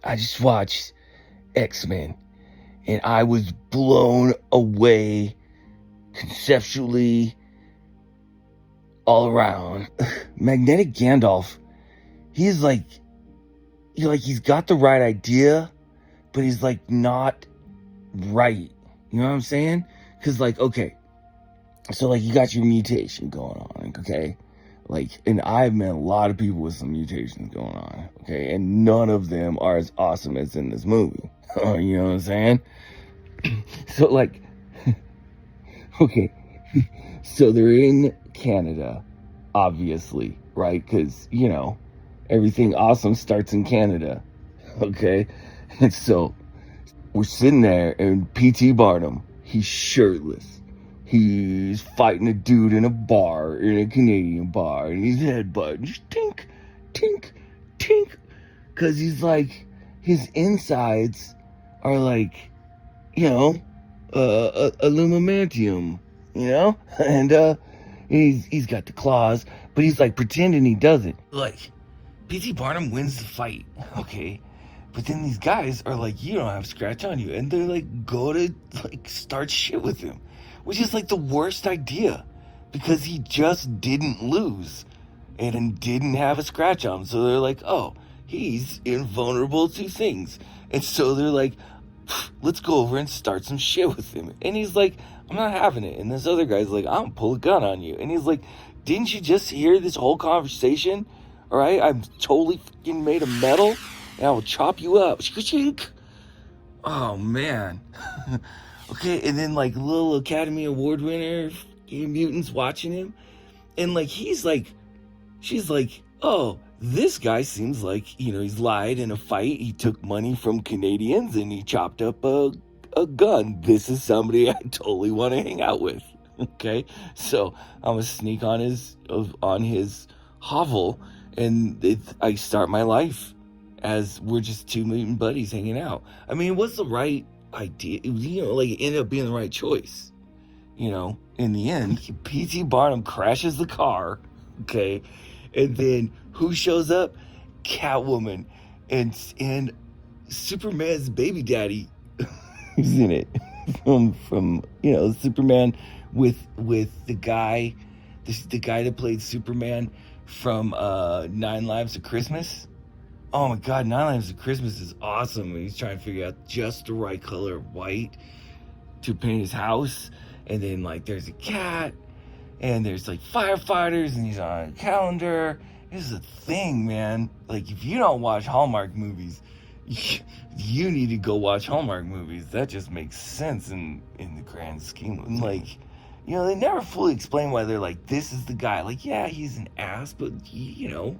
I just watched X-Men, and I was blown away conceptually all around. Magnetic Gandalf, he's like, he's got the right idea, but he's like not right. You know what I'm saying? Because like, okay, so like you got your mutation going on, okay? Like, and I've met a lot of people with some mutations going on, okay? And none of them are as awesome as in this movie. You know what I'm saying? So like, okay, so they're in Canada, obviously, right? Because, you know, everything awesome starts in Canada, okay? And so we're sitting there, and P.T. Barnum, he's shirtless. He's fighting a dude in a bar, in a Canadian bar, and he's headbutting, just tink, tink, tink. Because he's like, his insides are like, you know, aluminum, you know? And he's got the claws, but he's like pretending he doesn't. Like, P.T. Barnum wins the fight, okay? But then these guys are like, you don't have a scratch on you. And they're like, go to like start shit with him. Which is like the worst idea. Because he just didn't lose. And didn't have a scratch on him. So they're like, oh, he's invulnerable to things. And so they're like, let's go over and start some shit with him. And he's like, I'm not having it. And this other guy's like, I'm gonna pull a gun on you. And he's like, didn't you just hear this whole conversation? All right, I'm totally fucking made of metal. And I will chop you up. Oh, man. Okay, and then, like, little Academy Award winner, mutants watching him. And, like, she's like, oh, this guy seems like, you know, he's lied in a fight. He took money from Canadians and he chopped up a gun. This is somebody I totally want to hang out with. Okay, so I'm going to sneak on his hovel, and I start my life as we're just two mutant buddies hanging out. I mean, what's the right idea? You know, like, it ended up being the right choice. You know, in the end, P.T. Barnum crashes the car, okay? And then who shows up? Catwoman. And Superman's baby daddy is in it. From you know, Superman with the guy that played Superman from 9 Lives of Christmas. Oh my God, 9 Lives of Christmas is awesome. And he's trying to figure out just the right color of white to paint his house. And then, like, there's a cat, and there's, like, firefighters, and he's on a calendar. This is a thing, man. Like, if you don't watch Hallmark movies, you need to go watch Hallmark movies. That just makes sense in the grand scheme. And, like, you know, they never fully explain why they're like, this is the guy. Like, yeah, he's an ass, but, you know,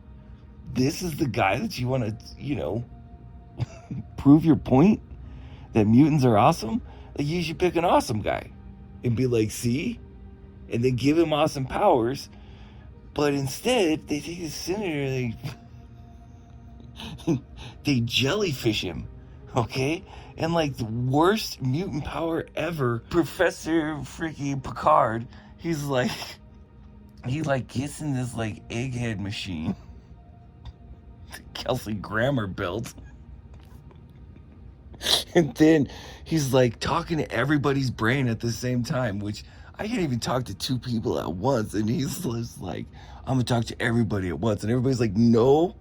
this is the guy that you want to, you know, prove your point that mutants are awesome. Like, you should pick an awesome guy and be like, see? And then give him awesome powers. But instead, they take the senator, they jellyfish him, okay? And, like, the worst mutant power ever, Professor freaking Picard, he gets in this, like, egghead machine Kelsey Grammer built. And then he's like talking to everybody's brain at the same time, which I can't even talk to two people at once. And he's just like, I'm gonna talk to everybody at once. And everybody's like, no.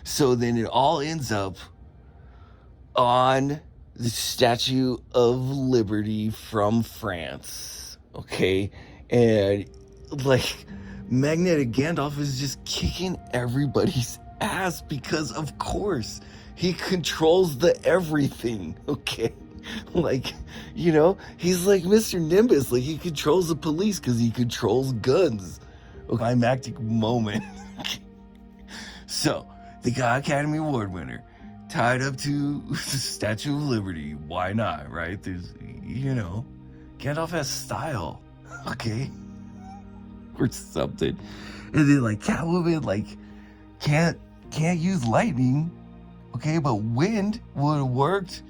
So then it all ends up on the Statue of Liberty from France. Okay. And like, Magnetic Gandalf is just kicking everybody's ass because, of course, he controls the everything, okay? Like, you know, he's like Mr. Nimbus. Like, he controls the police because he controls guns. A climactic moment. So, they got Academy Award winner tied up to the Statue of Liberty. Why not, right? There's, you know, Gandalf has style, okay? Or something. And then, like, Catwoman, like, can't use lightning, okay, but wind would have worked.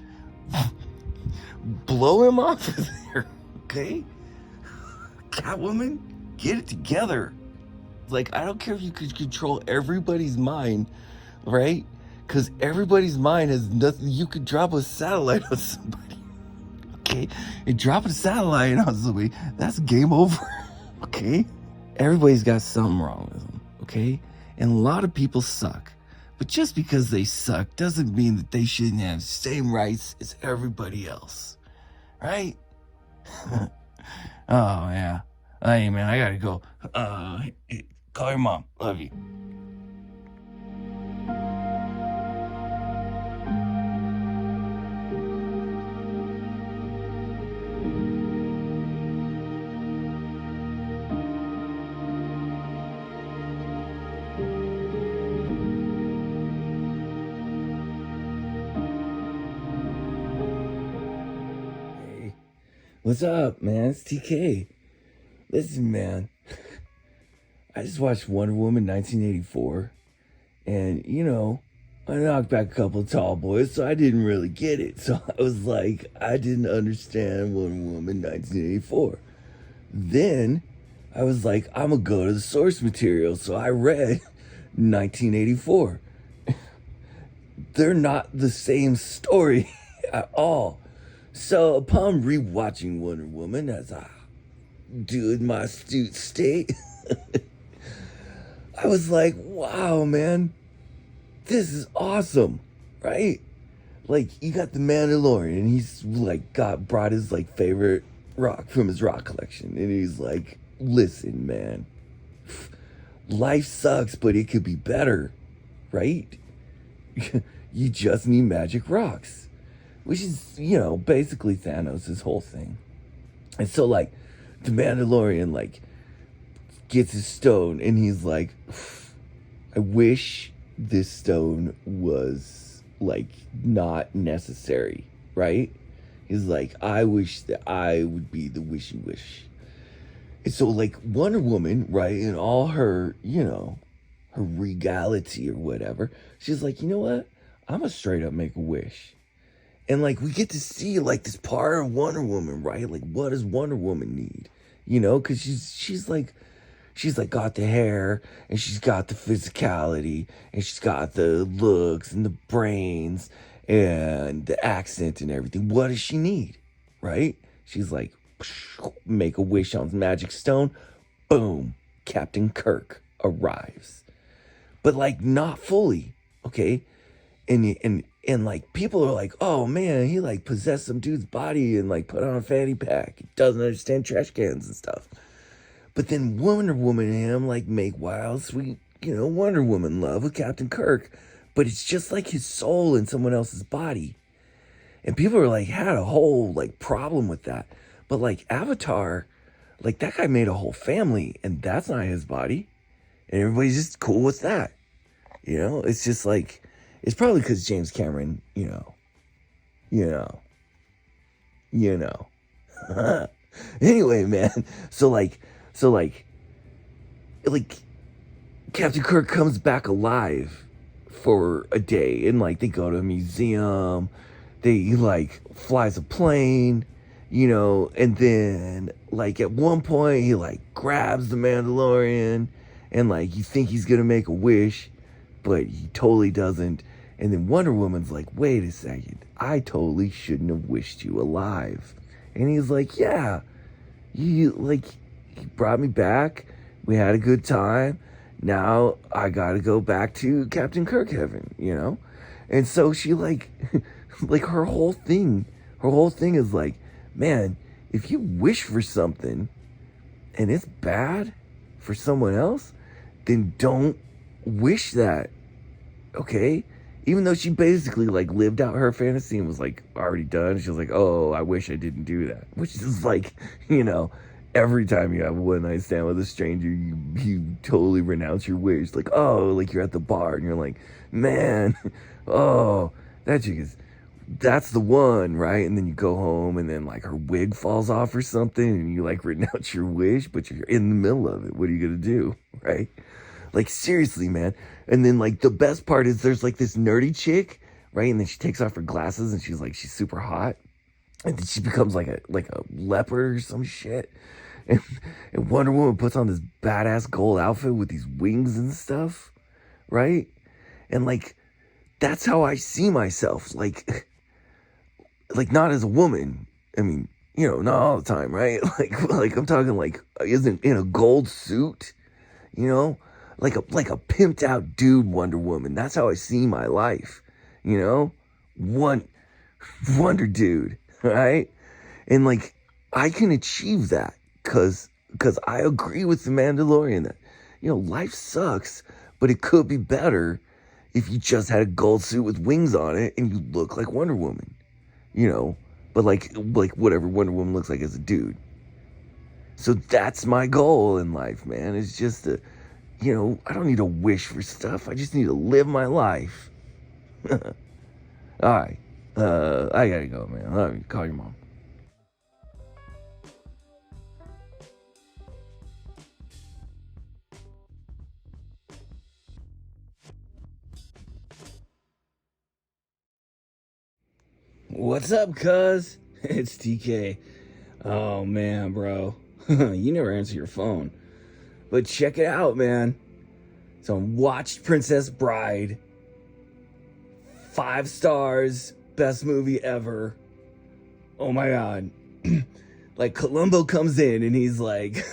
Blow him off of there, okay? Catwoman, get it together. Like, I don't care if you could control everybody's mind, right? Because everybody's mind has nothing. You could drop a satellite on somebody. Okay? And dropping a satellite on somebody, that's game over. Okay? Everybody's got something wrong with them. Okay? And a lot of people suck. But just because they suck doesn't mean that they shouldn't have the same rights as everybody else. Right? Oh, yeah. Hey, man, I gotta go. Call your mom. Love you. What's up, man? It's TK. Listen, man. I just watched Wonder Woman 1984. And, I knocked back a couple of tall boys, so I didn't really get it. So I was like, I didn't understand Wonder Woman 1984. Then I was like, I'm going to go to the source material. So I read 1984. They're not the same story at all. So upon rewatching Wonder Woman, as I do in my astute state, I was like, wow, man, this is awesome, right? Like, you got the Mandalorian, and he's like brought his like favorite rock from his rock collection, and he's like, listen, man, life sucks, but it could be better, right? You just need magic rocks. Which is, basically Thanos' whole thing. And so, like, the Mandalorian, like, gets his stone, and he's like, I wish this stone was, like, not necessary, right? He's like, I wish that I would be the wishy wish. And so, like, Wonder Woman, right, in all her, her regality or whatever, she's like, you know what? I'm gonna straight up make a wish. And, like, we get to see, like, this part of Wonder Woman, right? Like, what does Wonder Woman need? Because she's got the hair, and she's got the physicality, and she's got the looks, and the brains, and the accent, and everything. What does she need, right? She's like, make a wish on the magic stone. Boom. Captain Kirk arrives. But, like, not fully, okay? And like, people are like, oh man, he like possessed some dude's body and like put on a fanny pack. He doesn't understand trash cans and stuff. But then Wonder Woman and him like make wild, sweet, Wonder Woman love with Captain Kirk. But it's just like his soul in someone else's body. And people are like, had a whole like problem with that. But like Avatar, like that guy made a whole family and that's not his body. And everybody's just cool with that. It's just like, it's probably because James Cameron, Anyway, man. So like, Captain Kirk comes back alive for a day, and like they go to a museum. He like flies a plane, and then like at one point he like grabs the Mandalorian, and like you think he's gonna make a wish, but he totally doesn't. And then Wonder Woman's like, wait a second, I totally shouldn't have wished you alive. And he's like, yeah, he brought me back. We had a good time. Now I gotta go back to Captain Kirk heaven, And so she like, like her whole thing is like, man, if you wish for something and it's bad for someone else, then don't wish that, okay? Even though she basically like lived out her fantasy and was like already done, she was like, oh, I wish I didn't do that. Which is like, every time you have a one night stand with a stranger, you totally renounce your wish. Like, oh, like you're at the bar and you're like, man, oh, that chick that's the one, right? And then you go home and then like her wig falls off or something and you like renounce your wish, but you're in the middle of it. What are you gonna do, right? Like, seriously, man. And then, like, the best part is there's, like, this nerdy chick, right? And then she takes off her glasses and she's super hot. And then she becomes, like a leopard or some shit. And Wonder Woman puts on this badass gold outfit with these wings and stuff, right? And, like, that's how I see myself. Like not as a woman. I mean, not all the time, right? Like I'm talking like isn't in a gold suit, like a pimped out dude Wonder Woman. That's how I see my life, one Wonder Dude, right? And like I can achieve that because I agree with the Mandalorian that life sucks, but it could be better if you just had a gold suit with wings on it and you look like Wonder Woman, but like whatever Wonder Woman looks like as a dude. So that's my goal in life, man. It's just to, I don't need to wish for stuff. I just need to live my life. All right. I gotta go, man. Love you. Call your mom. What's up, cuz? It's TK. Oh, man, bro. You never answer your phone. But check it out, man. So I watched Princess Bride. 5 stars. Best movie ever. Oh, my God. Like, Columbo comes in and he's like,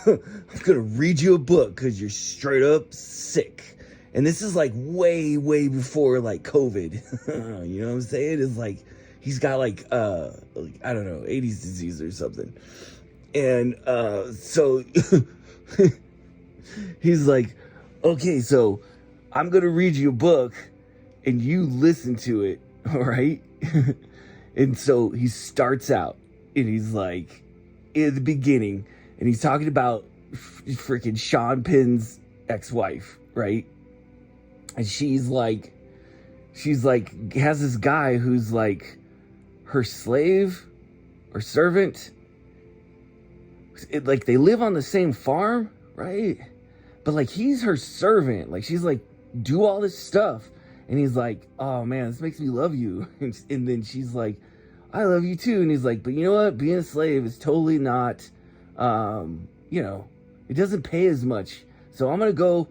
I'm gonna read you a book because you're straight up sick. And this is like way, way before like COVID. You know what I'm saying? It's like, he's got like I don't know, 80s disease or something. And so he's like, okay, so I'm going to read you a book and you listen to it, all right? And so he starts out and he's like, in the beginning, and he's talking about freaking Sean Penn's ex-wife, right? And she's like, has this guy who's like her slave or servant. Like they live on the same farm, right? But like he's her servant. Like she's like, do all this stuff. And he's like, oh man, this makes me love you. And then she's like, I love you too. And he's like, but you know what? Being a slave is totally not, it doesn't pay as much. So I'm gonna go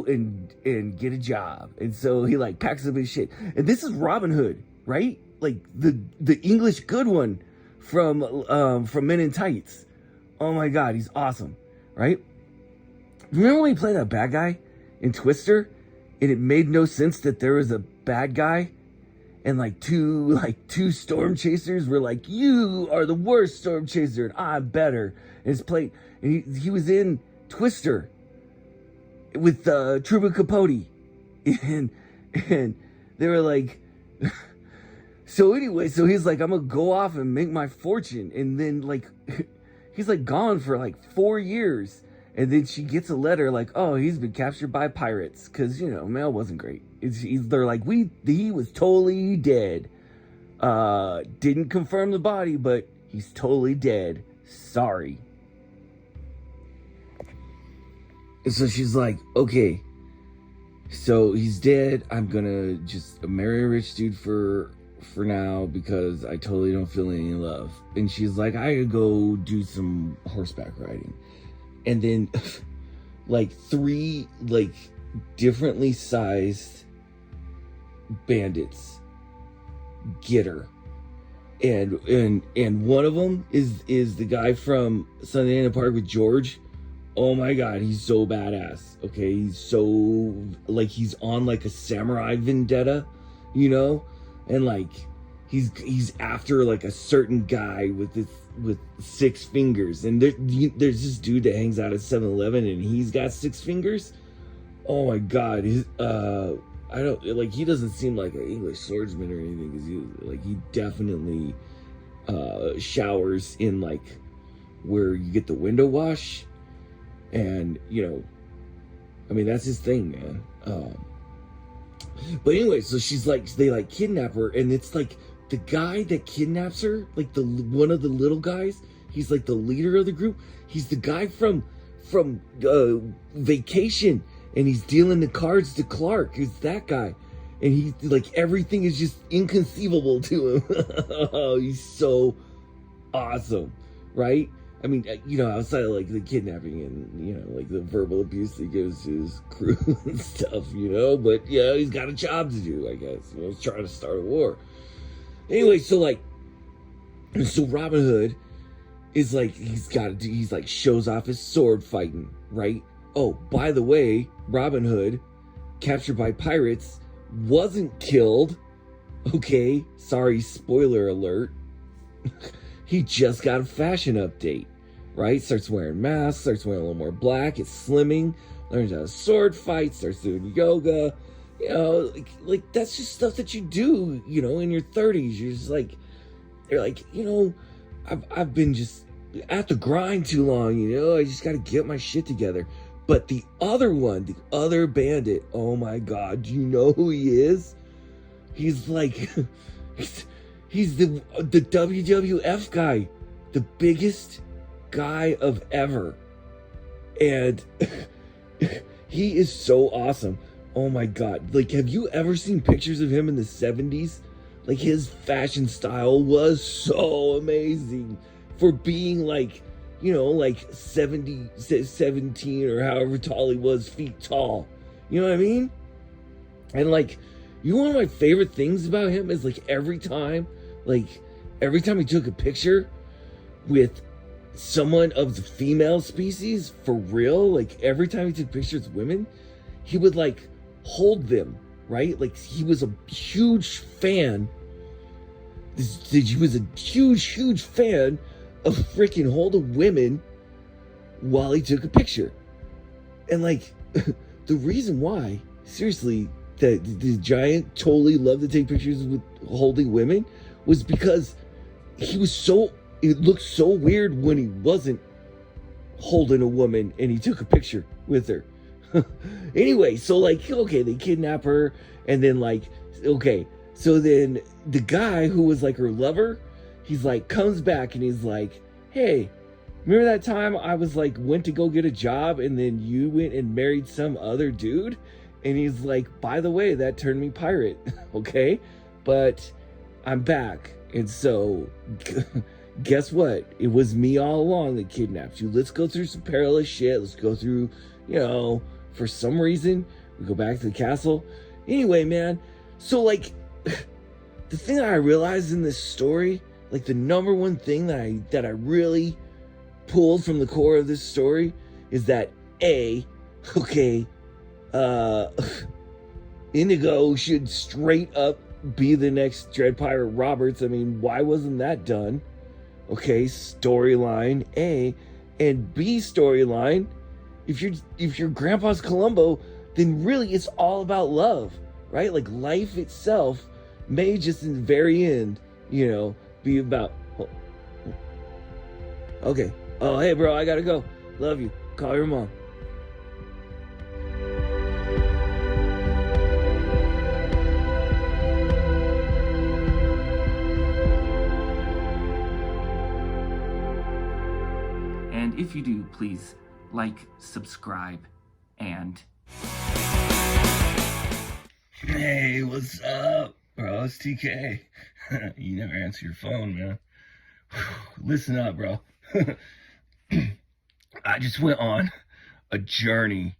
and get a job. And so he like packs up his shit. And this is Robin Hood, right? Like the English good one from Men in Tights. Oh my God, he's awesome, right? Remember when he played that bad guy in Twister, and it made no sense that there was a bad guy, and two storm chasers were like, "You are the worst storm chaser, and I'm better." And it's played, and he was in Twister with Truman Capote, and they were like. So anyway, so he's like, I'm gonna go off and make my fortune. And then like, he's like gone for like 4 years. And then she gets a letter like, oh, he's been captured by pirates. Cause mail wasn't great. They're like, he was totally dead. Didn't confirm the body, but he's totally dead. Sorry. And so she's like, okay, so he's dead. I'm gonna just marry a rich dude for now because I totally don't feel any love. And she's like, I could go do some horseback riding. And then like 3 like differently sized bandits get her. And one of them is the guy from Sunday in the Park with George. Oh my God, he's so badass. Okay, he's so like he's on like a samurai vendetta, and like he's after like a certain guy with 6 fingers. And there's this dude that hangs out at 7-Eleven and he's got 6 fingers. Oh my God, I don't like he doesn't seem like an English swordsman or anything because he definitely showers in like where you get the window wash. And, I mean, that's his thing, man. But anyway, so she's like, they like kidnap her. And it's like the guy that kidnaps her, like one of the little guys, he's like the leader of the group. He's the guy from Vacation. And he's dealing the cards to Clark. It's that guy. And he's like, everything is just inconceivable to him. Oh, he's so awesome, right? I mean, outside of like the kidnapping and like the verbal abuse that he gives to his crew and stuff, but he's got a job to do, I guess. He's trying to start a war. Anyway, so Robin Hood is like, he's like shows off his sword fighting, right? Oh, by the way, Robin Hood, captured by pirates, wasn't killed. Okay, sorry, spoiler alert. He just got a fashion update, right? Starts wearing masks, starts wearing a little more black, it's slimming, learns how to sword fight, starts doing yoga. Like that's just stuff that you do, in your 30s. You're like, I've been just at the grind too long, I just got to get my shit together. But the other bandit, oh my God, do you know who he is? He's like, he's the WWF guy, the biggest guy of ever. And he is so awesome. Oh my God. Like, have you ever seen pictures of him in the 70s? Like, his fashion style was so amazing for being like, 17 or however tall he was, feet tall. You know what I mean? And like, one of my favorite things about him is like every time he took a picture with someone of the female species, for real, like every time he took pictures with women, he would like hold them, right? Like he was a huge fan. He was a huge fan of freaking holding women while he took a picture. And like the reason why, seriously, that the giant totally loved to take pictures with holding women was because it looked so weird when he wasn't holding a woman and he took a picture with her. Anyway, so like, okay, they kidnap her, and then like, okay, so then the guy who was like her lover, he's like, comes back and he's like, hey, remember that time I was like, went to go get a job and then you went and married some other dude? And he's like, by the way, that turned me pirate, okay? But I'm back. And so, guess what? It was me all along that kidnapped you. Let's go through some perilous shit. Let's go through, for some reason, we go back to the castle. Anyway, man, so like, the thing that I realized in this story, like the number one thing that I really pulled from the core of this story is that Indigo should straight up be the next Dread Pirate Roberts. I mean, why wasn't that done? Okay, storyline A. And B, storyline, if you're Grandpa's Columbo, then really it's all about love, right? Like life itself may just in the very end, be about, okay, oh hey bro, I gotta go, love you, call your mom. And if you do, please like, subscribe, and... Hey, what's up, bro? It's TK. You never answer your phone, man. Listen up, bro. I just went on a journey,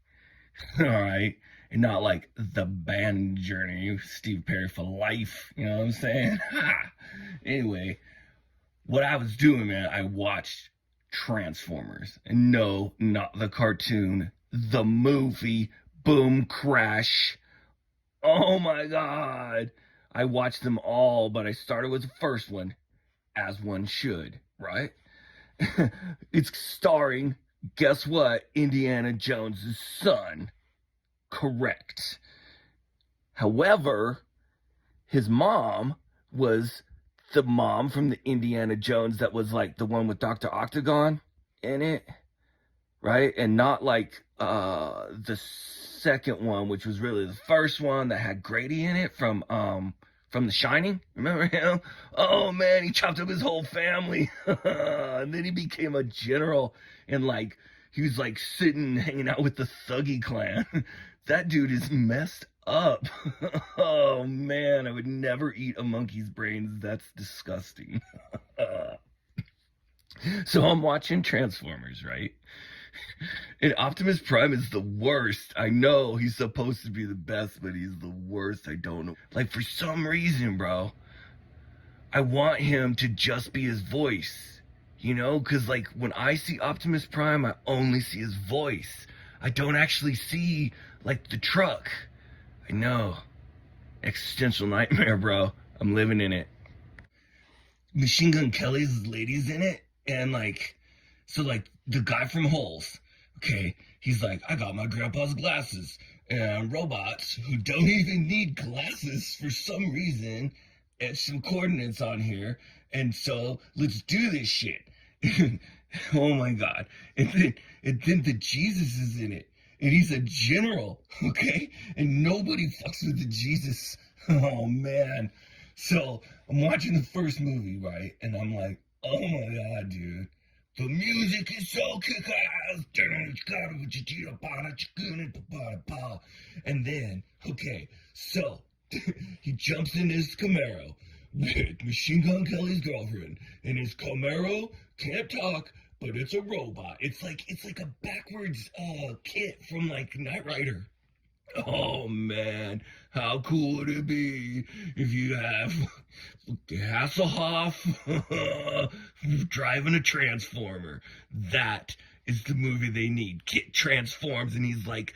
all right? And not like the band journey, Steve Perry for life, you know what I'm saying? Anyway, what I was doing, man, I watched Transformers. And no, not the cartoon, the movie, Boom Crash. Oh my God. I watched them all, but I started with the first one, as one should, right? It's starring, guess what, Indiana Jones' son. Correct. However, his mom was the mom from the Indiana Jones that was like the one with Dr. Octagon in it, right? And not like the second one, which was really the first one that had Grady in it from The Shining. Remember him? Oh man, he chopped up his whole family. And then he became a general, and like he was like sitting hanging out with the Thuggy clan. That dude is messed up. Oh man, I would never eat a monkey's brains. That's disgusting. So I'm watching Transformers, right? And Optimus Prime is the worst. I know he's supposed to be the best, but he's the worst. I don't know. Like, for some reason, bro, I want him to just be his voice. You know? Because, like, when I see Optimus Prime, I only see his voice. I don't actually see, like, the truck. I know. Existential nightmare, bro. I'm living in it. Machine Gun Kelly's lady's in it. And, like, so, like, the guy from Holes, okay, he's like, I got my grandpa's glasses. And robots who don't even need glasses for some reason etch some coordinates on here. And so, let's do this shit. Oh, my God. And then the Jesus is in it. And he's a general, okay? And nobody fucks with the Jesus. Oh, man. So, I'm watching the first movie, right? And I'm like, oh, my God, dude. The music is so kick-ass. And then, okay, so, he jumps in his Camaro with Machine Gun Kelly's girlfriend. And his Camaro can't talk, but it's a robot. It's like a backwards kit from, like, Knight Rider. Oh, man, how cool would it be if you have Hasselhoff driving a Transformer? That is the movie they need. Kit transforms and he's like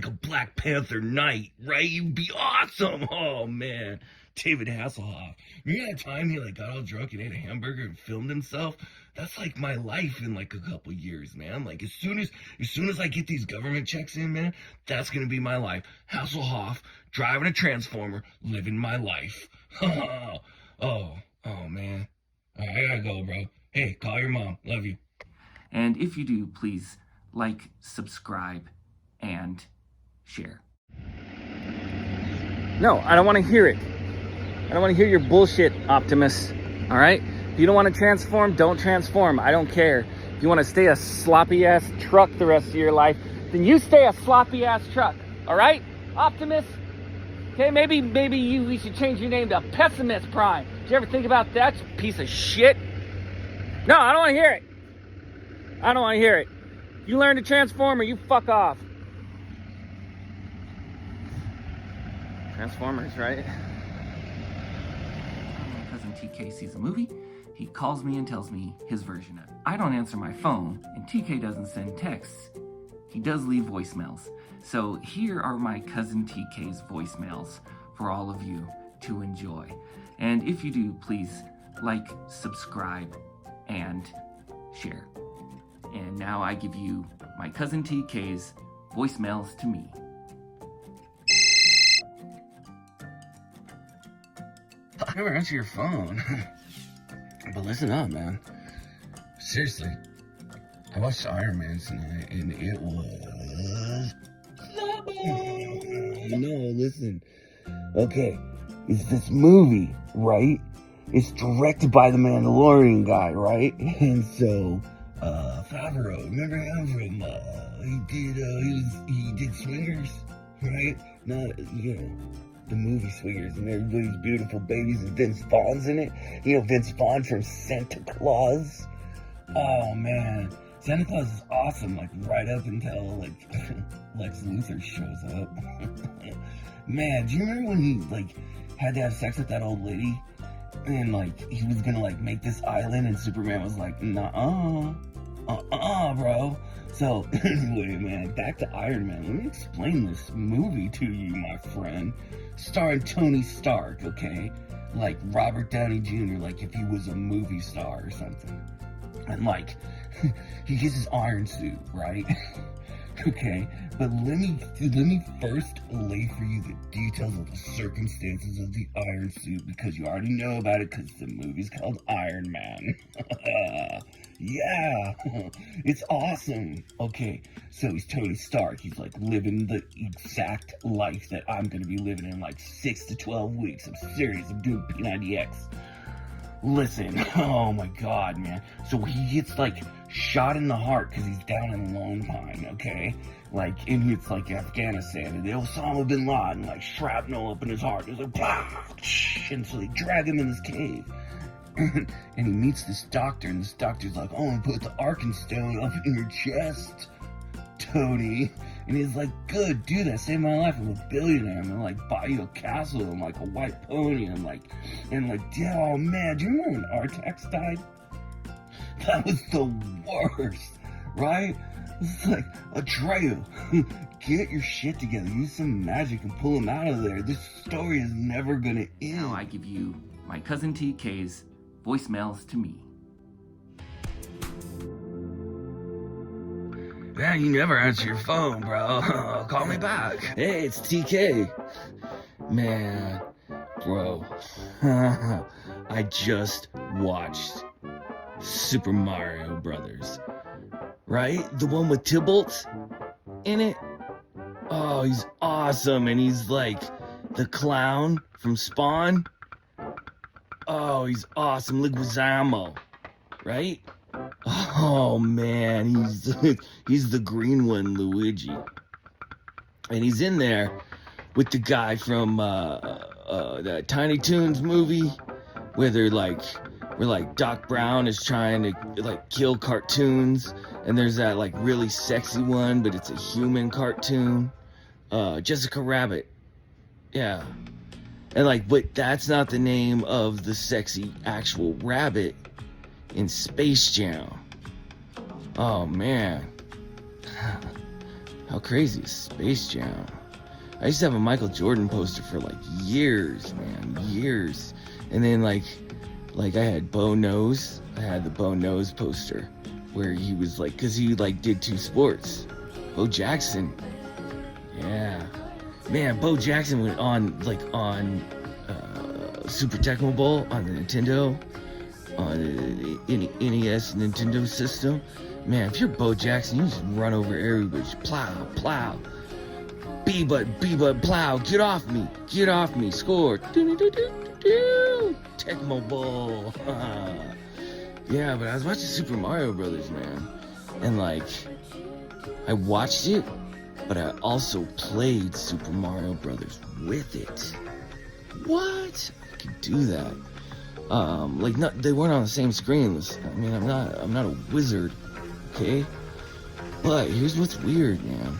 a Black Panther knight, right? You'd be awesome. Oh, man. David Hasselhoff. Remember that time he, like, got all drunk and ate a hamburger and filmed himself? That's like my life in, like, a couple years, man. Like, as soon as I get these government checks in, man, that's gonna be my life. Hasselhoff, driving a Transformer, living my life. oh, man. All right, I gotta go, bro. Hey, call your mom. Love you. And if you do, please like, subscribe, and share. No, I don't want to hear it. I don't want to hear your bullshit, Optimus. All right? If you don't want to transform, don't transform. I don't care. If you want to stay a sloppy-ass truck the rest of your life, then you stay a sloppy-ass truck. All right? Optimus? Okay, maybe we should change your name to Pessimist Prime. Did you ever think about that, you piece of shit? No, I don't want to hear it. I don't want to hear it. You learn to transform or you fuck off. Transformers, right? My cousin TK sees a movie, he calls me and tells me his version of it. I don't answer my phone, and TK doesn't send texts. He does leave voicemails. So here are my cousin TK's voicemails for all of you to enjoy. And if you do, please like, subscribe, and share. And now I give you my cousin TK's voicemails to me. I never answer your phone. But listen up, man. Seriously. I watched Iron Man tonight, and it was... No, listen. Okay, it's this movie, right? It's directed by the Mandalorian guy, right? And so, Favreau, remember him from, he did Swingers, right? Not, the movie Swingers, and everybody's beautiful babies, and Vince Vaughn's in it. You know Vince Vaughn from Santa Claus? Oh, man. Santa Claus is awesome, like, right up until, like, Lex Luthor shows up. Man, do you remember when he, like, had to have sex with that old lady? And, like, he was gonna, like, make this island, and Superman was like, bro. So, anyway, man, back to Iron Man. Let me explain this movie to you, my friend. Starring Tony Stark, okay? Like Robert Downey Jr., like if he was a movie star or something. And, like, he gets his iron suit, right? Okay, but let me first lay for you the details of the circumstances of the iron suit, because you already know about it, because the movie's called Iron Man. Yeah, it's awesome. Okay, so he's Tony Stark. He's like living the exact life that I'm gonna be living in like 6 to 12 weeks. I'm serious, I'm doing P90X. Listen, oh my God, man. So he gets, like, shot in the heart because he's down in Lone Pine, okay? Like, and it's like Afghanistan, and the Osama bin Laden, like, shrapnel up in his heart. It's like, bah! And so they drag him in this cave. and he meets this doctor, and this doctor's like, "Oh, and put the Arkenstone up in your chest, Tony." And he's like, "Good, do that, save my life. I'm a billionaire. I'm gonna like buy you a castle and like a white pony." And yeah, oh man, do you remember when Artax died? That was the worst, right? It's like, Atreyu, get your shit together, use some magic and pull him out of there. This story is never gonna end. Now I give you my cousin TK's voicemails to me. Man, you never answer your phone, bro. Call me back. Hey, it's TK. Man, bro, I just watched Super Mario Brothers. Right? The one with Tybalt in it? Oh, he's awesome. And he's like the clown from Spawn. Oh, he's awesome. Leguizamo. Right? Oh man, he's the green one, Luigi. And he's in there with the guy from that Tiny Toons movie where Doc Brown is trying to like kill cartoons, and there's that like really sexy one, but it's a human cartoon. Jessica Rabbit. Yeah. And like, but that's not the name of the sexy actual rabbit in Space Jam. Oh man. How crazy is Space Jam? I used to have a Michael Jordan poster for like years, man. Years. And then like I had Bo Nose. I had the Bo Nose poster where he was like, cause he like did two sports. Bo Jackson. Yeah. Man, Bo Jackson went on Super Tecmo Bowl on the Nintendo, on the NES Nintendo system. Man, if you're Bo Jackson, you just run over everybody. Plow, plow. B-butt, plow. Get off me, score. Tecmo Bowl. Yeah, but I was watching Super Mario Brothers, man. And like, I watched it, but I also played Super Mario Brothers with it. What? I could do that. They weren't on the same screen. I mean, I'm not a wizard, okay? But here's what's weird, man.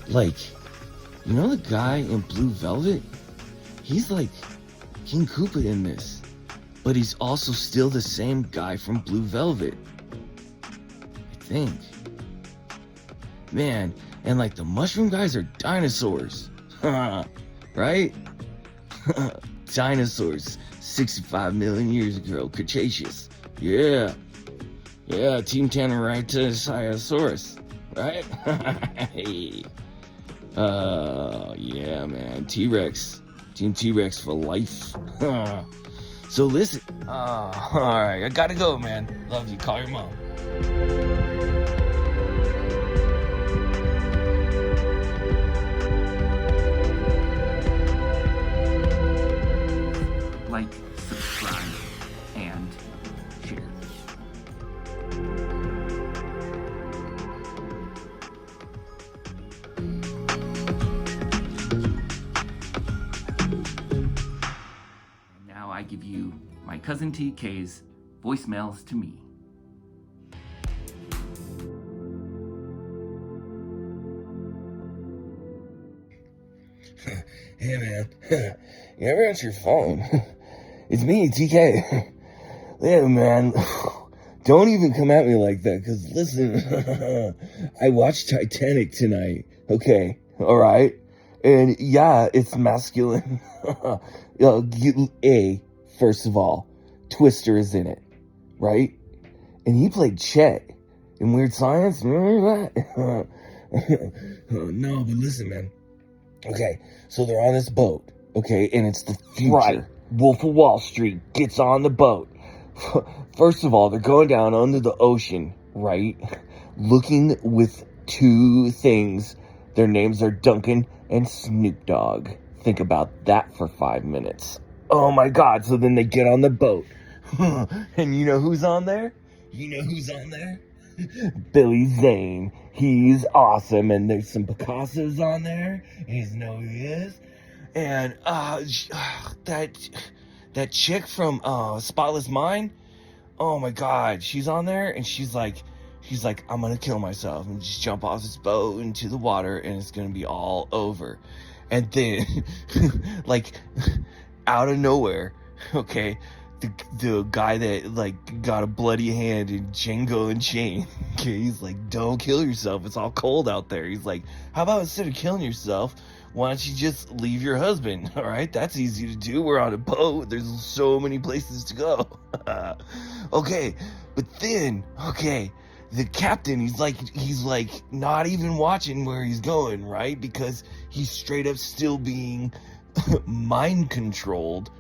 Like, you know the guy in Blue Velvet? He's like King Koopa in this, but he's also still the same guy from Blue Velvet, I think. Man, and like the mushroom guys are dinosaurs, right? Dinosaurs, 65 million years ago, Cretaceous. Yeah, Team Tanneritosaurus, right? Hey. Yeah, man, T-Rex. Team T-Rex for life. So listen, alright, I gotta go, man. Love you, call your mom. Like, subscribe, and share. Now I give you my cousin TK's voicemails to me. Hey man, you ever answer your phone? It's me, TK. Yeah, man, don't even come at me like that, because listen, I watched Titanic tonight, okay, alright? And yeah, it's masculine. First of all, Twister is in it, right? And he played Chet in Weird Science, remember that? No, but listen, man. Okay, so they're on this boat, okay, and it's the future. Right. Wolf of Wall Street gets on the boat. First of all, they're going down under the ocean, right? Looking with two things. Their names are Duncan and Snoop Dogg. Think about that for 5 minutes. Oh my God, so then they get on the boat. And you know who's on there? Billy Zane. He's awesome, and there's some Picassos on there. You know who he is? And that that chick from Spotless Mind. Oh my God, she's on there, and she's like, I'm gonna kill myself and just jump off this boat into the water, and it's gonna be all over. And then, like, out of nowhere, okay, the guy that like got a bloody hand in Django Unchained, okay, he's like, don't kill yourself, it's all cold out there. He's like, how about instead of killing yourself, why don't you just leave your husband? All right, that's easy to do. We're on a boat. There's so many places to go. Okay, but then, okay, the captain, he's like not even watching where he's going, right? Because he's straight up still being mind controlled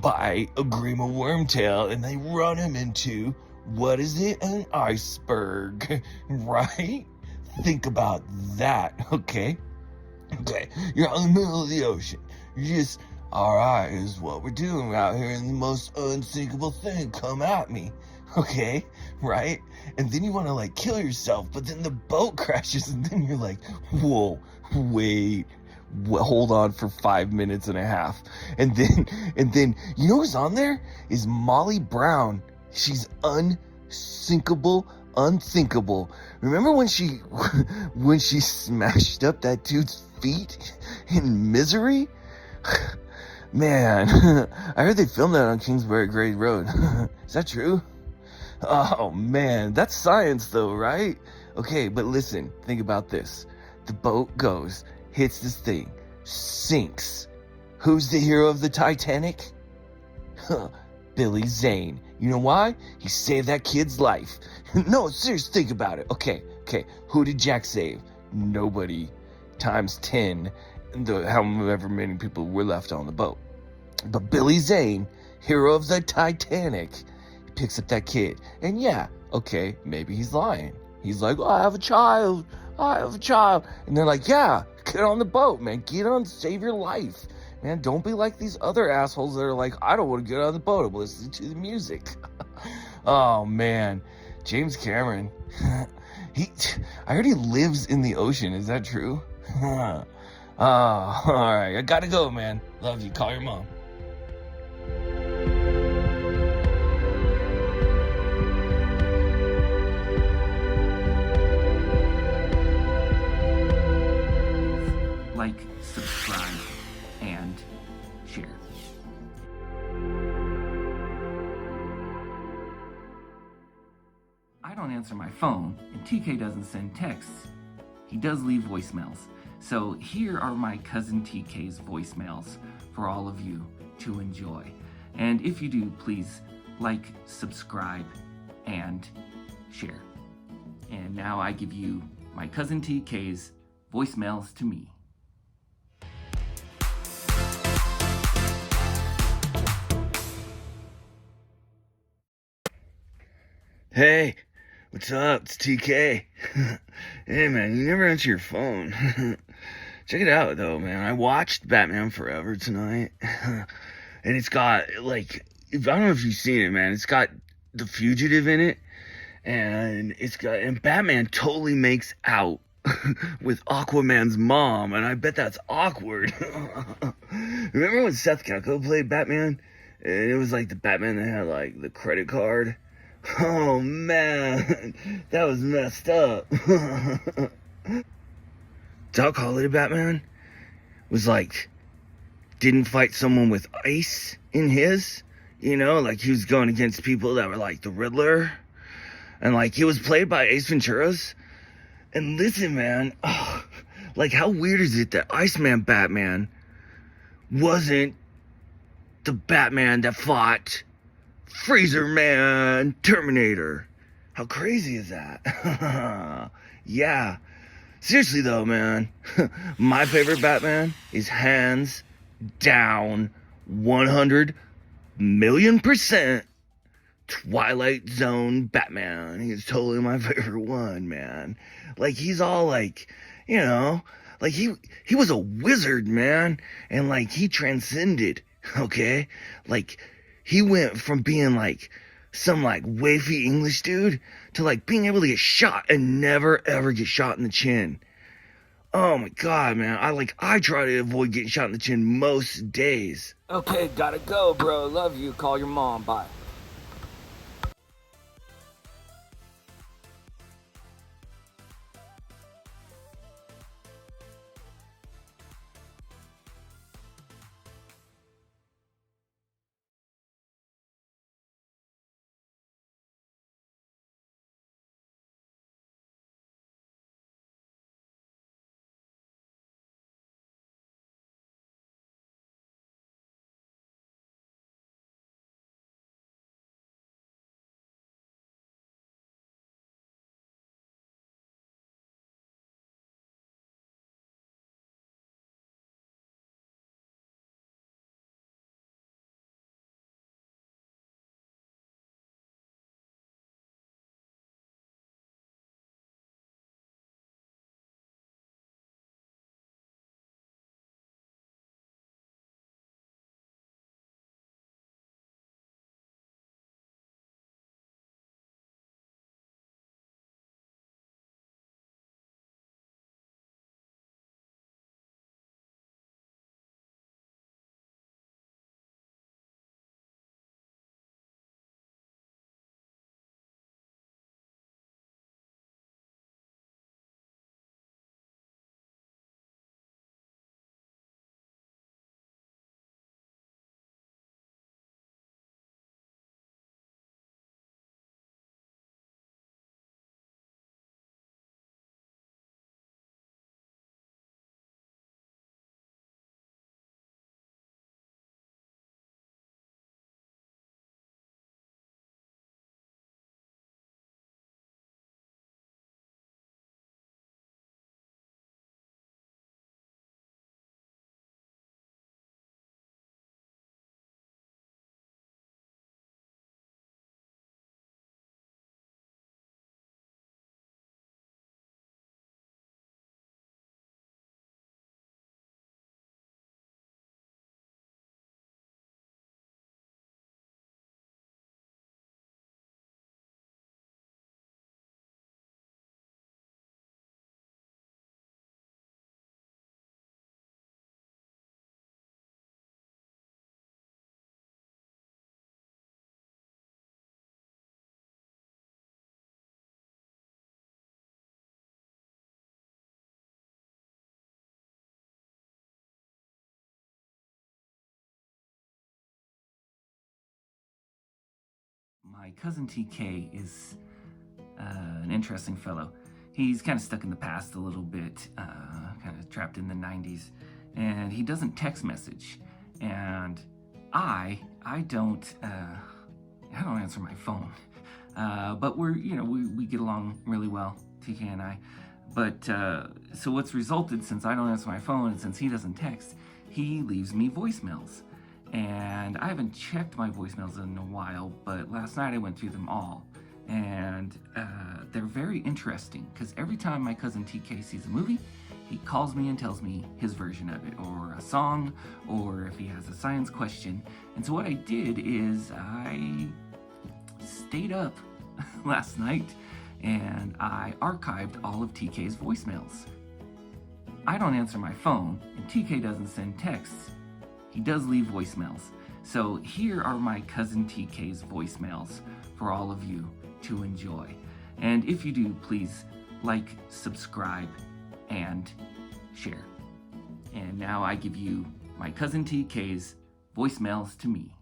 by a Grima Wormtail, and they run him into, what is it? An iceberg, right? Think about that, okay? Okay, you're out in the middle of the ocean. You're just, all right, is what we're doing out here, and the most unsinkable thing come at me. Okay, right? And then you want to like kill yourself, but then the boat crashes, and then you're like, whoa, wait, hold on for 5 minutes and a half. And then, you know who's on there? Is Molly Brown. She's unthinkable. Remember when she smashed up that dude's feet in Misery? Man, I heard they filmed that on Kingsbury Grade Road. Is that true? Oh man, that's science though, right? Okay, but listen, think about this. The boat goes, hits this thing, sinks. Who's the hero of the Titanic? Billy Zane. You know why? He saved that kid's life. No, seriously, think about it. Okay. Who did Jack save? Nobody. Times 10, however many people were left on the boat. But Billy Zane, hero of the Titanic, picks up that kid. And yeah, okay, maybe he's lying. He's like, oh, I have a child. And they're like, yeah, get on the boat, man. Get on, save your life. Man, don't be like these other assholes that are like, I don't want to get on the boat. I'm listening to the music. Oh, man. James Cameron. I heard he lives in the ocean. Is that true? Oh, all right. I gotta go, man. Love you. Call your mom. Like, subscribe, and share. I don't answer my phone, and TK doesn't send texts. He does leave voicemails. So here are my cousin TK's voicemails for all of you to enjoy. And if you do, please like, subscribe, and share. And now I give you my cousin TK's voicemails to me. Hey, what's up? It's TK. Hey, man, you never answer your phone. Check it out, though, man. I watched Batman Forever tonight. And it's got, like, I don't know if you've seen it, man. It's got The Fugitive in it. And Batman totally makes out with Aquaman's mom. And I bet that's awkward. Remember when Seth Gecko played Batman? And it was like the Batman that had, like, the credit card. Oh man, that was messed up. Doc Holliday Batman was like, didn't fight someone with ice in his, you know, like he was going against people that were like the Riddler, and like he was played by Ace Ventura's. And listen, man, like how weird is it that Iceman Batman wasn't the Batman that fought Freezer Man Terminator? How crazy is that? Yeah. Seriously though, man, my favorite Batman is hands down 100 million% Twilight Zone Batman. He's totally my favorite one, man. Like he's all like, you know, like he was a wizard, man, and like he transcended, okay? Like he went from being like some like wafy English dude to like being able to get shot and never ever get shot in the chin. Oh my god, man. I try to avoid getting shot in the chin most days. Okay, gotta go, bro. Love you. Call your mom. Bye. My cousin TK is an interesting fellow. He's kind of stuck in the past a little bit, kind of trapped in the 90s, and he doesn't text message. And I don't answer my phone. But we get along really well, TK and I. But so what's resulted, since I don't answer my phone and since he doesn't text, he leaves me voicemails. And I haven't checked my voicemails in a while, but last night I went through them all. And they're very interesting, because every time my cousin TK sees a movie, he calls me and tells me his version of it, or a song, or if he has a science question. And so what I did is I stayed up last night and I archived all of TK's voicemails. I don't answer my phone, and TK doesn't send texts. He does leave voicemails. So here are my cousin TK's voicemails for all of you to enjoy. And if you do, please like, subscribe, and share. And now I give you my cousin TK's voicemails to me.